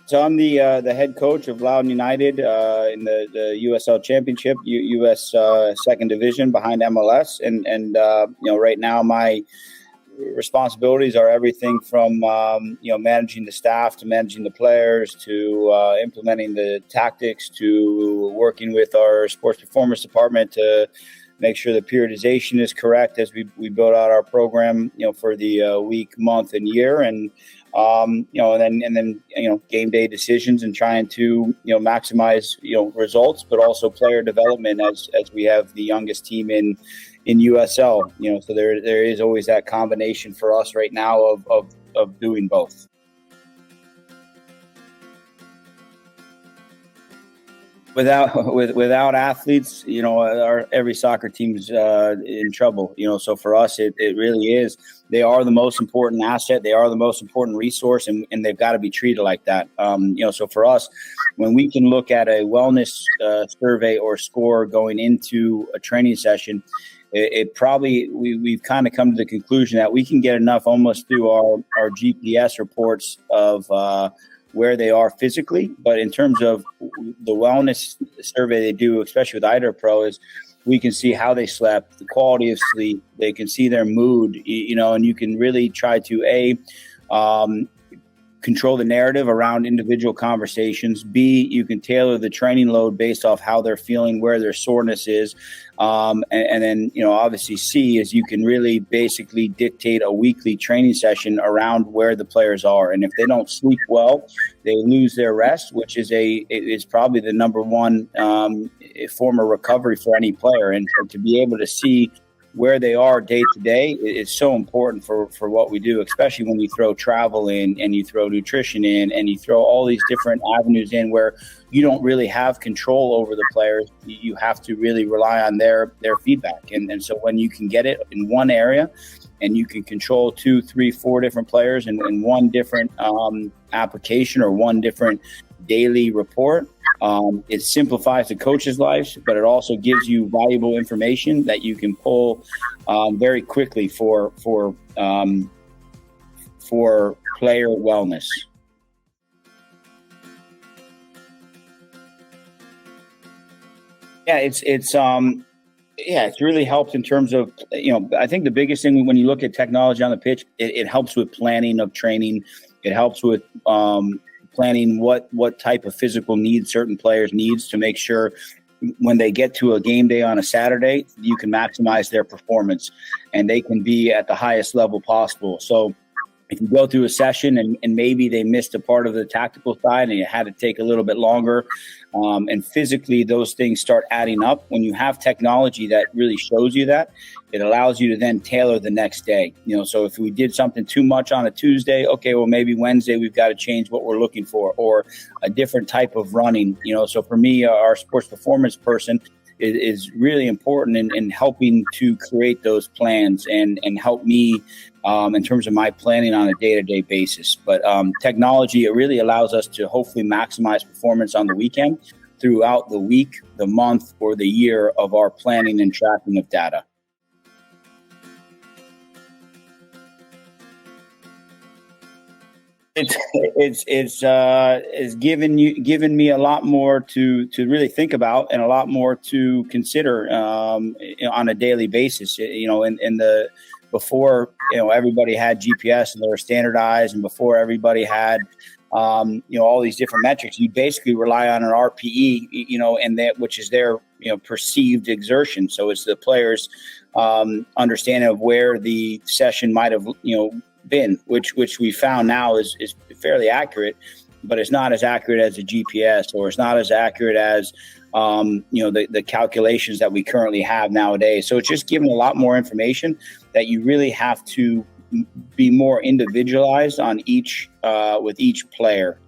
So I'm the head coach of Loudoun United in the USL Championship, US Second Division behind MLS, and right now my responsibilities are everything from managing the staff to managing the players to implementing the tactics to working with our sports performance department to make sure the periodization is correct as we build out our program, for the week, month, and year, and then game day decisions and trying to maximize results, but also player development as we have the youngest team in USL. So there is always that combination for us right now of doing both. Without athletes, every soccer team is in trouble. So for us, it really is. They are the most important asset. They are the most important resource, and they've got to be treated like that. So for us, when we can look at a wellness survey or score going into a training session, it probably we've kind of come to the conclusion that we can get enough almost through our GPS reports of where they are physically, but in terms of the wellness survey they do, especially with Iterpro, is we can see how they slept, the quality of sleep. They can see their mood, and you can really try to control the narrative around individual conversations. B, you can tailor the training load based off how they're feeling, where their soreness is. And then, obviously C is you can really basically dictate a weekly training session around where the players are. And if they don't sleep well, they lose their rest, which is probably the number one form of recovery for any player. And to be able to see where they are day to day is so important for what we do, especially when you throw travel in and you throw nutrition in and you throw all these different avenues in where you don't really have control over the players. You have to really rely on their feedback. And so when you can get it in one area and you can control 2, 3, 4 different players in one different application or one different daily report, it simplifies the coach's lives, but it also gives you valuable information that you can pull very quickly for player wellness. Yeah, it's really helped in terms of, I think the biggest thing when you look at technology on the pitch, it helps with planning of training. It helps with planning what type of physical needs certain players needs to make sure when they get to a game day on a Saturday, you can maximize their performance and they can be at the highest level possible. So if you go through a session and maybe they missed a part of the tactical side and it had to take a little bit longer, and physically those things start adding up. When you have technology that really shows you that, it allows you to then tailor the next day. So if we did something too much on a Tuesday, okay, well, maybe Wednesday we've got to change what we're looking for, or a different type of running. So for me, our sports performance person is really important in helping to create those plans and help me in terms of my planning on a day-to-day basis. But technology, it really allows us to hopefully maximize performance on the weekend throughout the week, the month, or the year of our planning and tracking of data. It's given me a lot more to really think about and a lot more to consider on a daily basis. Before everybody had GPS and they were standardized, and before everybody had all these different metrics, you basically rely on an RPE, and that which is their perceived exertion. So it's the players' understanding of where the session might have been, which we found now is fairly accurate, but it's not as accurate as a GPS, or it's not as accurate as the calculations that we currently have nowadays. So it's just giving a lot more information that you really have to be more individualized on each with each player.